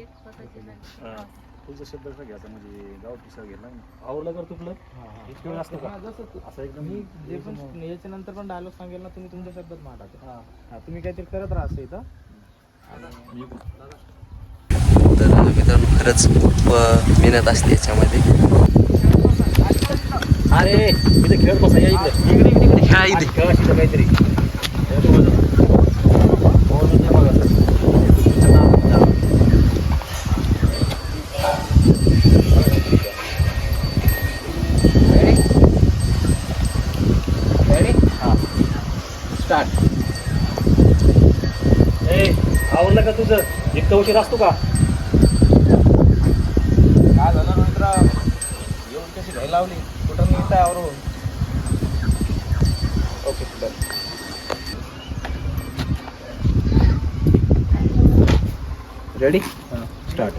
एक स्वतःची झाली. तुझा शब्द कसा घ्यायचा म्हणजे गाव पिसा गेला आवडलं कर तुपलं इतकं वेळ असतं का जसं असं एकदम मी जे पण याच्या नंतर पण डायलॉग सांगेल ना तुम्ही तुमच्या शब्दात मांडा. हा तुम्ही काहीतरी करत राहा इथं. तर मित्रांनो खरंच खूप मेहनत असते याच्यामध्ये. अरे इथे खेळत बसा या इकडे इकडे इकडे खेळा इथे. खेळाशी तर काहीतरी स्टार्ट. आवडलं का तुझं इतका उशीर असतो का काय झालं मित्र येऊन कशी घाई लावली कुठं मी इथं आवरून. Okay ready start.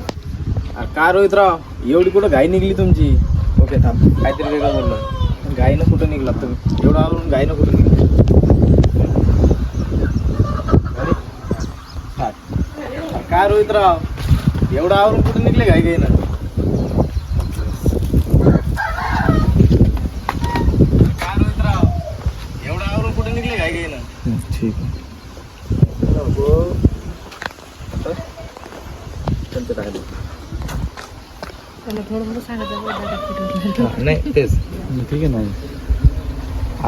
काय रोहितराव एवढी कुठं घाई निघली तुमची. ओके थांब काहीतरी वेगळं बोललं. घाईनं कुठं निघला तुम्ही एवढं आवरून घाईनं कुठं निघलं. काय रोहितराव एवढं आवरून कुठं निघले घाई घाईनं. काय रोहितराव एवढं आवरून कुठं निघले घाई घाईनं. ठीक आहे त्याला थोडं थोडं सांगायचं. नाही तेच ठीक आहे. नाही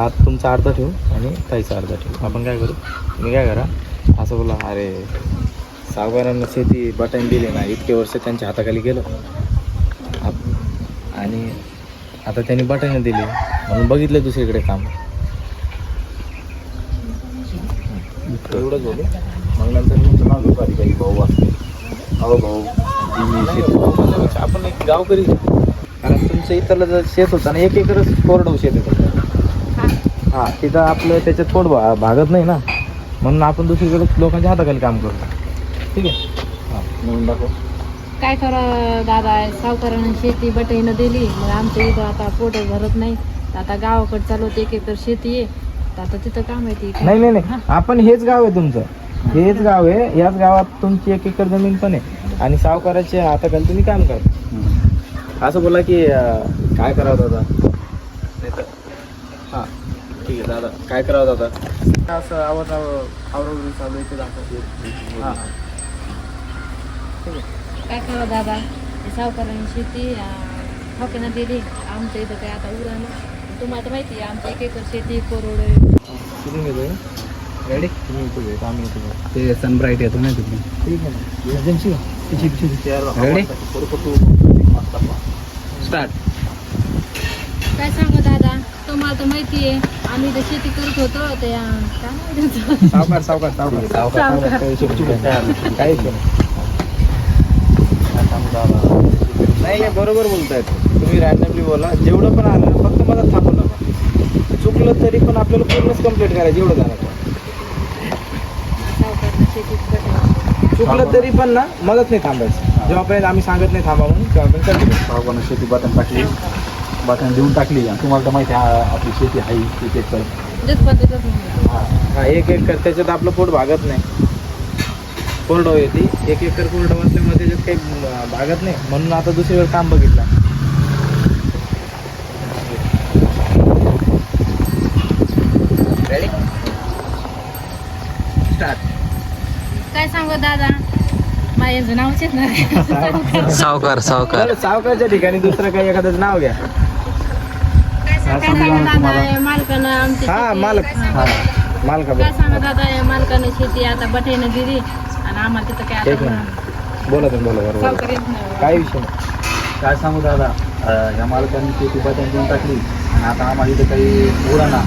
आज तुमचा अर्धा ठेवू आणि ताईचा अर्धा ठेवू. आपण काय करू तुम्ही काय करा असं बोला. अरे सावकारांना शेती बटाईन दिली ना इतके वर्ष त्यांच्या हाताखाली गेलं आणि आता त्यांनी बटाईनं दिली म्हणून बघितलं दुसरीकडे काम. एवढंच बोलू. मग नंतर तुमचं नाव घेऊ आधी काही भाऊ असते. अहो भाऊ आपण एक गावकरी कारण तुमचं इथलं जर शेत होतं ना 1 एकरच कोरडं शेत होतं. हां तिथं आपलं त्याच्यात पोट भागत नाही ना म्हणून आपण दुसरीकडे लोकांच्या हाताखाली काम करतो. ठीक आहे. हां म्हणून दाखव. काय करा दादा सावकारानं शेती बटाईनं दिली मग आमच्या इथं आता पोट भरत नाही. आता गावाकडे चालवत 1 एकर शेती आहे तर आता तिथं काम आहे ती. नाही नाही नाही आपण हेच गाव आहे तुमचं. हेच गाव आहे. याच गावात तुमची 1 एकर जमीन पण आहे आणि सावकाराच्या हाताखाली तुम्ही काम करता. असं बोला की काय करावं दादा. नाही तर हां ठीक आहे दादा काय करावं दादा असं आवडलं चालू आहे ते दाखव. हां ठीक आहे. काय करा दादा सावकारानं शेती ठोक्यानं दिली आमच्या इथं काय आता उरा ना. तुम्हाला तर माहिती आहे आमच्या 1 एकर शेती करोड आहे. किती घेतो रेडी तुम्ही येतो आम्ही येतो. ते सनब्राईट येतो ना तिथे ठीक आहे ना एजन्सी रेडी स्टार्ट. काय सांगू दादा तुम्हाला तर माहिती आहे आम्ही तर शेती करत होतो त्या काय म्हणतात सावकार सावकार सावकार सावकार काही नाही नाही बरोबर बोलतायत तुम्ही. रॅन्डमली बोला जेवढं पण आलं फक्त मला थांबू नका. चुकलं तरी पण आपल्याला पूर्णच कंप्लीट करायचं एवढं जाणार. सावकारानं शेतीत बटाई चुकलं तरी पण ना मदत नाही थांबायचं. जेव्हापर्यंत आम्ही सांगत नाही थांबा म्हणून तेव्हापर्यंत कंटिन्यू. सावकारानं शेती बटन टाकली बटन देऊन टाकली आणि तुम्हाला तर माहिती आहे आपली शेती आहे एक एकर. देत पद्धतच नाही. हां 1 एकर त्याच्यात आपलं पोट भागत नाही. कोरडं येते 1 एकर कोरडं असल्यामुळे त्याच्यात काही भागत नाही म्हणून आता दुसरीकडे काम बघितलं. Ready start. काय सांगू दादा माझं नावच येत नाही. सावकार सावकार सावकारच्या ठिकाणी दुसरं काही एखादं नाव घ्या. काय सांगू दादा मालकानं आमची हां शेती- मालक हां मालका काय सांगू दादा या मालकानं शेती आता बटाईनं दिली आणि आम्हाला तिथं काय एक आता मिनिट बोला तुम्ही बोला बरोबर सावकार येत नाही. काही विषय नाही. काय सांगू दादा या मालकांनी शेती बटन देऊन टाकली आणि आता आम्हाला इथं काही उरा ना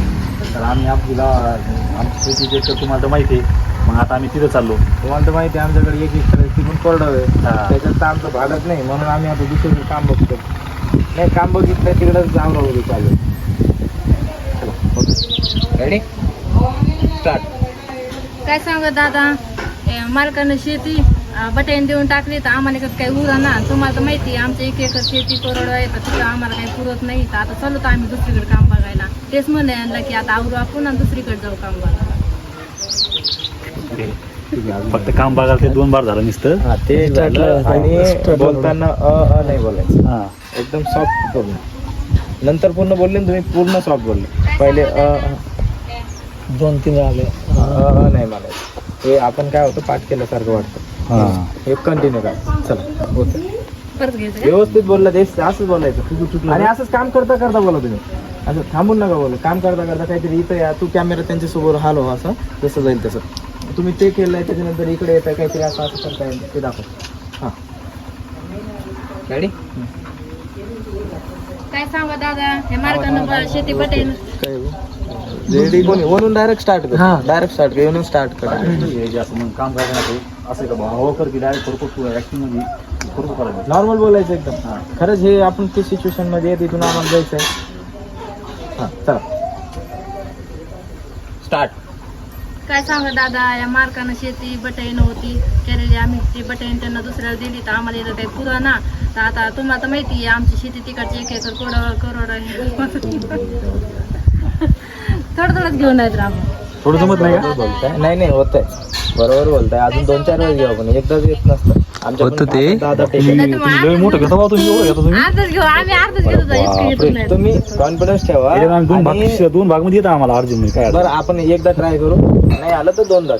तर आम्ही आपल्याला आमची शेती जे तुम्हाला तर माहिती आहे. मग आता आम्ही तिथं चाललो. तुम्हाला तर माहिती आहे आमच्याकडे 1 एकर तिथून कोरडं आहे त्याच्यात तर आमचं भागत नाही म्हणून आम्ही आता दुसरीकडे काम बघतो. नाही काम बघितलं तिकडं जाऊन वगैरे चालू. Ready start. काय सांगू दादा मालकानं शेती बटाईन देऊन टाकली तर आम्हाला इकडं काही उरा ना. तुम्हाला तर माहिती आहे आमच्या 1 एकर शेती करोड आहे तर तिथं आम्हाला काही पुरत नाही. तर आता चालू तर आम्ही दुसरीकडे काम बघायला. तेच म्हणलं यांना की आता आवरू आपण आणि दुसरीकडे जाऊ काम बघायला. फक्त काम बघायला ते 2 बार झालं नुसतं. हा ते झालं. आणि बोलताना नाही बोलायचं. हा एकदम सॉफ्ट बोलणं. नंतर पूर्ण बोलले ना तुम्ही, पूर्ण सॉफ्ट बोलले. पहिले 2-3 आले नाही म्हणायचं. हे आपण काय होतं, पाठ केल्यासारखं वाटतं. हा हे कंटिन्यू करा. चला होतं. परत घ्यायचं का? व्यवस्थित बोललं ते असंच बोलायचं. आणि असंच काम करता करता बोला तुम्ही, असं थांबून नका बोला. काम करता करता काहीतरी इथं या, तू कॅमेरा त्यांच्यासमोर हलव, असं जसं जाईल तसं. तुम्ही ते केलंय त्याच्यानंतर इकडे येत आहे काहीतरी असं असं करताय ते दाखव. हां गाडी काय सांगा दादा, हे मालकानं शेती बटेन काय रेडी कोणी म्हणून डायरेक्ट स्टार्ट कर. हां डायरेक्ट स्टार्ट कर, येऊन स्टार्ट कर. हे जे असं मग काम करायचं नाही असं का भाव कर की डायरेक्ट करतो ऍक्टिंग मध्ये करतो करायचं. नॉर्मल बोलायचं एकदम. खरंच हे आपण ते सिच्युएशन मध्ये आहे, तिथून आम्हाला जायचं आहे. हां चला स्टार्ट. काय सांगा दादा, या मालकानं शेती बटाईन होती केलेली, आम्ही ती बटाईन त्यांना दुसऱ्याला दिली तर आम्हाला इथं काही पुरा ना. तर आता तुम्हाला तर माहिती आहे आमची शेती तिकडची 1 एकर करोड आहे. थोडं थोडंच घेऊन आहेत राम. थोडं जमत नाही का? बोलताय नाही होतंय, बरोबर बोलताय. अजून 2-4 वेळेस घेऊ आपण, एकदाच येत नसतं आमच्या ते. दादा तुम्ही लय मोठं घेता बा, तुम्ही एवढं घेता तुम्ही. अर्धच घेऊ आम्ही, अर्धच घेतो इतकं घेतो नाही. तुम्ही कॉन्फिडन्स ठेवा. त्याच्यात आम्ही आणि 2 भाग मध्ये येतं आम्हाला अर्जुन काय बरं आपण एकदा ट्राय करू, नाही आलं तर 2दा.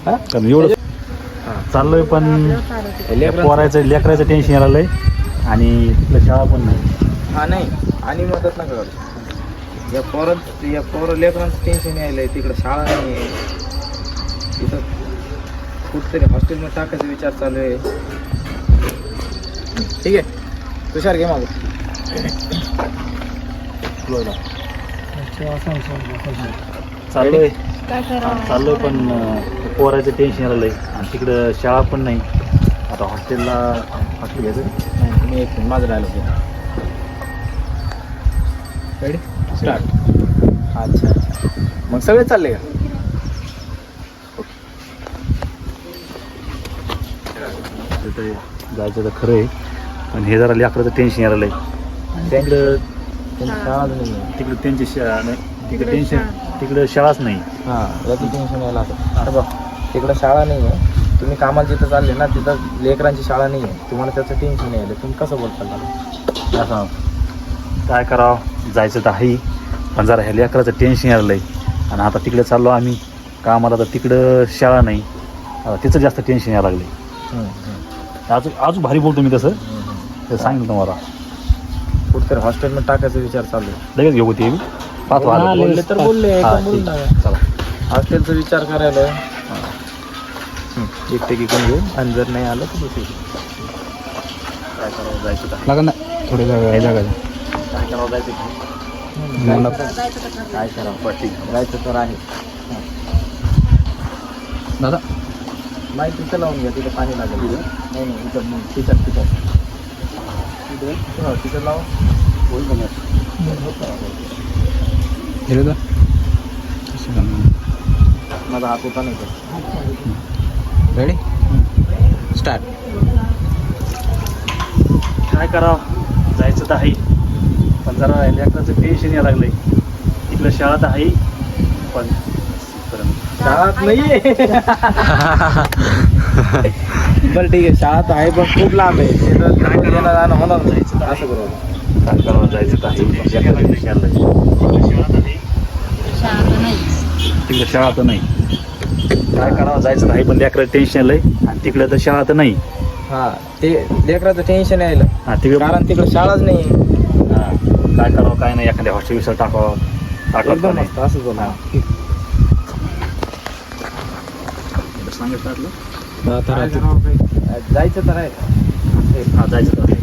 हा कारण एवढं चाललोय पण लेकरायचं टेन्शन यायला लागलंय आणि तिथलं शाळा पण नाही. हा नाही आणि मदत नका करू. या पोरं लेकरांचं टेन्शन यायलंय. तिकडं शाळा नाही आहे, तिथं कुठतरी हॉस्टेलमध्ये टाकायचा विचार चालू आहे. ठीक आहे तुषार घे मागं. चाललोय काय करावं? चाललोय पण पोरायचं टेन्शन यायला लागलंय आणि तिकडं शाळा पण नाही. आता हॉस्टेल घ्यायचं नाही तुम्ही एक माझं डायलॉग घ्या. Ready start. अच्छा मग सगळे चालले का? तिथं जायचं तर खरं आहे पण हे जरा लेकराचं टेन्शन यायला लागलंय. तिकडं शाळाच नाही आहे. तिकडं त्यांची शाळा नाही, तिकडं टेन्शन, तिकडं शाळाच नाही. हां याचं टेन्शन यायला आता बघ. तिकडं शाळा नाही आहे, तुम्ही कामाला जिथं चालले ना तिथं लेकरांची शाळा नाही आहे, तुम्हाला त्याचं टेन्शन यायलं. तुम्ही कसं बोलता? असं काय करावं, जायचं तर आहे पण जरा ह्या लेकराचं टेन्शन यायला लागलंय. आणि आता तिकडे चाललो आम्ही कामाला तर तिकडं शाळा नाही, आता तिचं जास्त टेन्शन यायला लागले. अजून भारी बोलतो मी तसं, ते सांगितलं तुम्हाला. कुठतरी हॉस्टेलमध्ये टाकायचा विचार चालू आहे. लगेच घेऊ ते पाहतो आलं. बोलले तर बोलले, हा, एकदम बोलून ठीक. टाका. चला हॉस्टेलचा विचार करायला एकटे की कोण घेऊ, आणि जर नाही आलं तर दुसरी. काय करावं, जायचं तर लागत ना थोडी जागा काय करावं, जायचं काय करावं पट्टी जायचं तर आहे. दादा माहिती तिथं लावून घ्या, तिथं पाणी लागेल. नाही नाही इथं मग तिथं तिथं लावून होईल पण माझा हात होता नाही का. Ready start. काय करावं, जायचं तर आहे पण जरा लेकराचं टेन्शन यायला लागलंय. तिकडं शाळा तर आहे पण शाळात नाहीये. बरं ठीक आहे, शाळा तर आहे पण खूप लांब आहे. तिथं येणं जाणं होणार नाही. असं बरोबर. काय करावं, जायचं तर आहे लेकराचं टेन्शन यायला लागलंय. शाळा तर नाही. तिकडं शाळा तर नाही. काय करावं, जायचं तर आहे पण लेकराचं टेन्शन यायलंय आणि तिकडं तर शाळा तर नाही. हा ते लेकराचं टेन्शन यायलं हा तिकडं कारण तिकडे शाळाच नाही. हा, काय करावं काय नाही, एखाद्या हॉस्टेल विसर टाकावं एकदम मस्त असं बोला. सांगितलं जायचं तर आहे. हा जायचं तर आहे.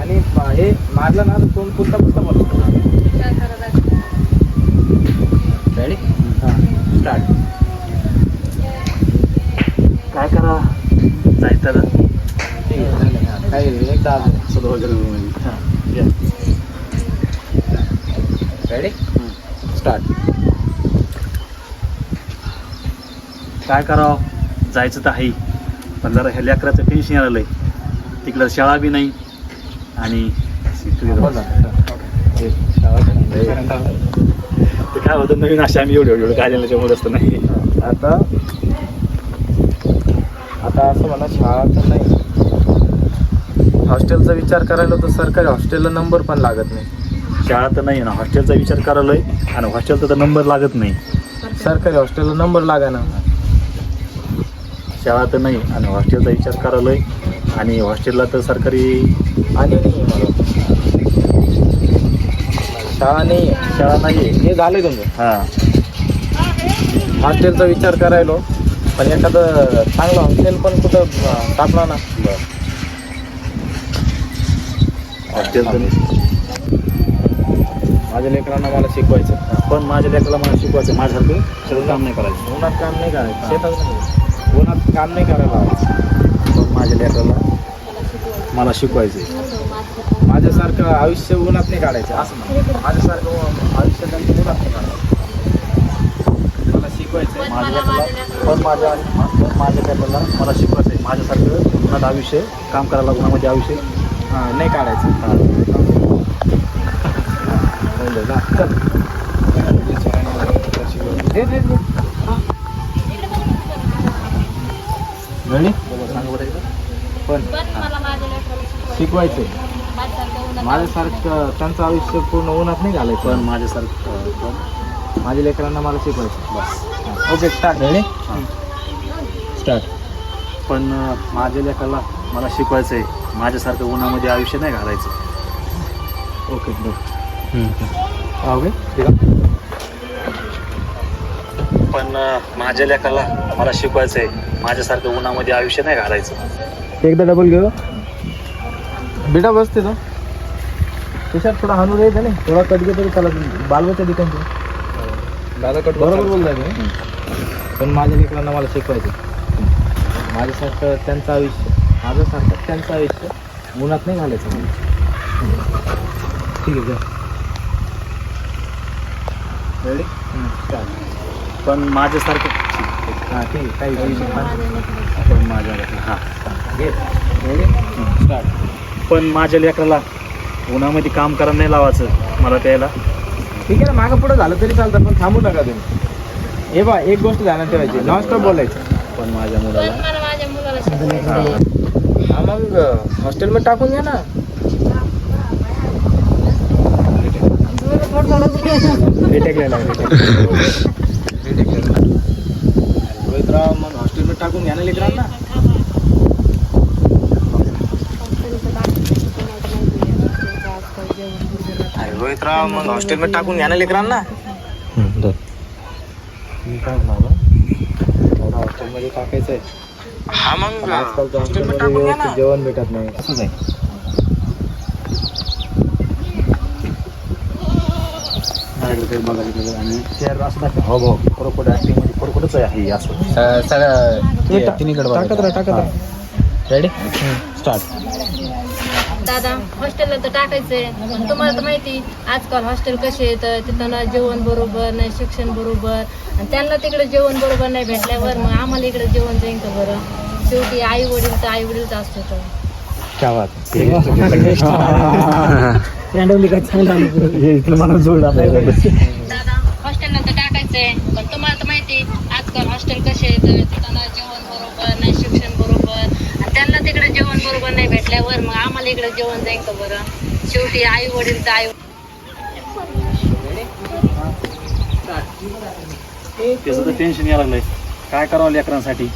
आणि हे मारलं ना तर तोंड पुसता बोलतो. काय करावं? रेडी हां स्टार्ट. काय करा, जायचं ठीक आहे काही एकदा अजून सदर वगैरे. Ready start. काय करावं, जायचं तर आहे पण जरा ह्या लेकराचं टेन्शन आलेलं आहे. तिकडं शाळा बी नाही आणि ते काय होतं नवीन अशा आम्ही एवढं काढलेल्याच्या मुलं असतं नाही. आता आता असं म्हणा शाळा तर नाही, हॉस्टेलचा विचार करायला तर सरकारी हॉस्टेलला नंबर पण लागत नाही. शाळा तर नाही ना, हॉस्टेलचा विचार करायलोय आणि हॉस्टेलचा तर नंबर लागत नाही. सरकारी हॉस्टेलला नंबर लागा ना. शाळा तर नाही आणि हॉस्टेलचा विचार करायलोय आणि हॉस्टेलला तर सरकारी आणि नाही मला शाळा नाही, शाळा नाही आहे. हे झालं तुमचं. हां, हॉस्टेलचा विचार करायलो पण एखादं चांगलं हॉस्टेल पण कुठं टाकला ना. बरं. हॉस्टेल तर नाही. माझ्या लेकरांना मला शिकवायचं, पण माझ्या लेकराला मला शिकवायचं, माझ्यासारखं सगळं काम नाही करायचं. उन्हात काम नाही करायचं, शेतात नाही, उन्हात काम नाही करायला लावायचं. पण माझ्या लेकराला मला शिकवायचं आहे. माझ्यासारखं आयुष्य उन्हात नाही काढायचं असं म्हणा. माझ्यासारखं आयुष्य त्यांचं उन्हात नाही काढायचं, मला शिकवायचं आहे. माझ्या लेकराला मला शिकवायचं आहे. माझ्यासारखं उन्हात आयुष्य काम करायला, उन्हामध्ये आयुष्य नाही काढायचं. पण शिकवायचंय माझ्यासारखं त्यांचं आयुष्य पूर्ण उन्हात नाही घालायचं. पण माझ्यासारखं माझ्या लेकरांना मला शिकवायचं. बस. Okay start. Ready start. पण माझ्या लेकराला मला शिकवायचं आहे, माझ्यासारखं उन्हामध्ये आयुष्य नाही घालायचं. ओके ओके ठीक आहे. पण माझ्या लेकराला मला शिकवायचं आहे, माझ्यासारखं उन्हामध्ये आयुष्य नाही घालायचं. एकदा डबल घेऊ बेटा. बसते ना त्याच्यात थोडा हानू द्यायचा नाही, थोडा कट घेतो तरी त्याला बालवाच्या ठिकाणी दादा कट बरोबर बोलताय तुम्ही. पण माझ्या लेकरांना मला शिकवायचं, माझ्यासारखं त्यांचं आयुष्य, माझ्यासारखं त्यांचं आयुष्य उन्हात नाही घालायचं मला. ठीक आहे. Ready start. पण माझ्यासारखं हां ठीक आहे. काही पण माझ्या हां घे. Ready start. पण माझ्या लेकराला उन्हामध्ये काम करायला नाही लावायचं मला प्यायला. ठीक आहे ना, मागं पुढं झालं तरी चालतं, पण थांबू नका तुम्ही. हे बा एक गोष्ट ध्यानात ठेवायची, नॉनस्टॉप बोलायचं. पण माझ्या मुलाला माझ्या मुलाला शिकवायचं. हा मग हॉस्टेलमध्ये टाकून घ्या ना. रोहितराव मग हॉस्टेलमध्ये टाकून घ्या ना लेकरांना. रोहितराव मग हॉस्टेलमध्ये टाकून घ्या ना लेकरांना. मी काय म्हणालो, हॉस्टेलमध्ये टाकायचं आहे. हा मग आजकाल हॉस्टेलमध्ये व्यवस्थित जेवण भेटत नाही. असंच आहे. आणि ते असं दाखव हो भाऊ खरोखर ॲक्टिंगमध्ये खरोखरच आहे असं. टाकत राहा. Ready start. दादा हॉस्टेलला तर टाकायचंय, पण तुम्हाला तर माहिती आजकाल हॉस्टेल कसे येतं, तिथं ना जेवण बरोबर नाही, शिक्षण बरोबर, आणि त्यांना तिकडे जेवण बरोबर नाही भेटल्यावर मग आम्हाला इकडे जेवण जाईल का बरं. शेवटी आई वडील तर आई वडीलच असतो. तर क्या बात. दादा हॉस्टेलला तर टाकायचंय, पण तुम्हाला तर माहिती आजकाल हॉस्टेल कसे येतं, तिथं ना जेवण बरोबर नाही, शिक्षण बरोबर, आणि त्यांना तिकडे जेवण बरोबर नाही भेटल्यावर मग आम्हाला इकडे जेवण जाईल का बरं. शेवटी आई वडील तर आई. त्याचं तर टेन्शन यायला लागलंय, काय करावं लेकरांसाठी.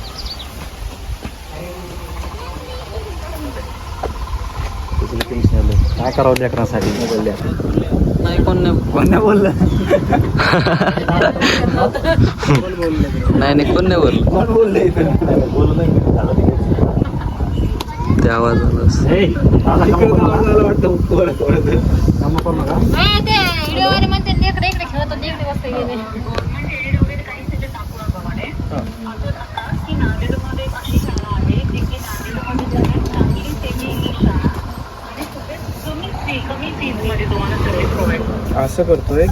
त्याचं टेन्शन आलं, काय करावं लेकरांसाठी. नाही कोण नाही बोललं नाही कोण नाही बोललं त्या आवाजालाच. ते व्हिडिओ म्हणते इकडे इकडे खेळतो, इकडे वाजता गेले. असं करतोय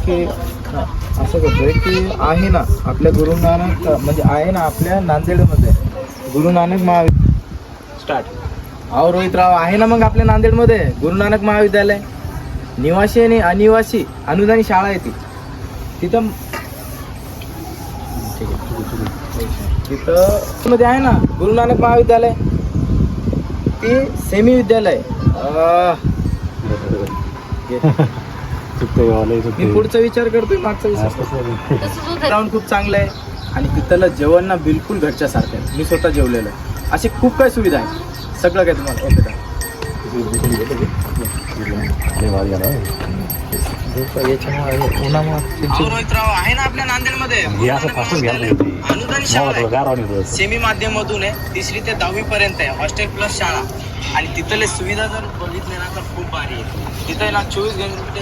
की आहे ना आपल्या गुरु नानक, म्हणजे आहे ना आपल्या नांदेडमध्ये गुरु नानक महाविद्यालय. स्टार्ट. अहो रोहितराव आहे ना मग आपल्या नांदेडमध्ये गुरु नानक महाविद्यालय, निवासी आणि अनिवासी अनुदानी शाळा आहे ती तिथं. ठीक आहे. तिथं मध्ये आहे ना गुरु नानक महाविद्यालय, ते सेमी विद्यालय. मी पुढचा विचार करतोय, मागचा विचार करतोय. तसंच होतं. ग्राउंड खूप चांगलं आहे आणि तिथलं जेवण ना बिलकुल घरच्यासारखं आहे. मी स्वतः जेवलेलो आहे. अशी खूप काही सुविधा आहे, सगळं काय तुम्हाला ओके का? आहे ना आपल्या नांदेडमध्ये अनुदान सेमी माध्यमातून आहे, 3री ते 10वी पर्यंत आहे, हॉस्टेल प्लस शाळा. आणि तिथले सुविधा जर बघितले ना तर खूप भारी आहे. तिथे ना 24 घंटे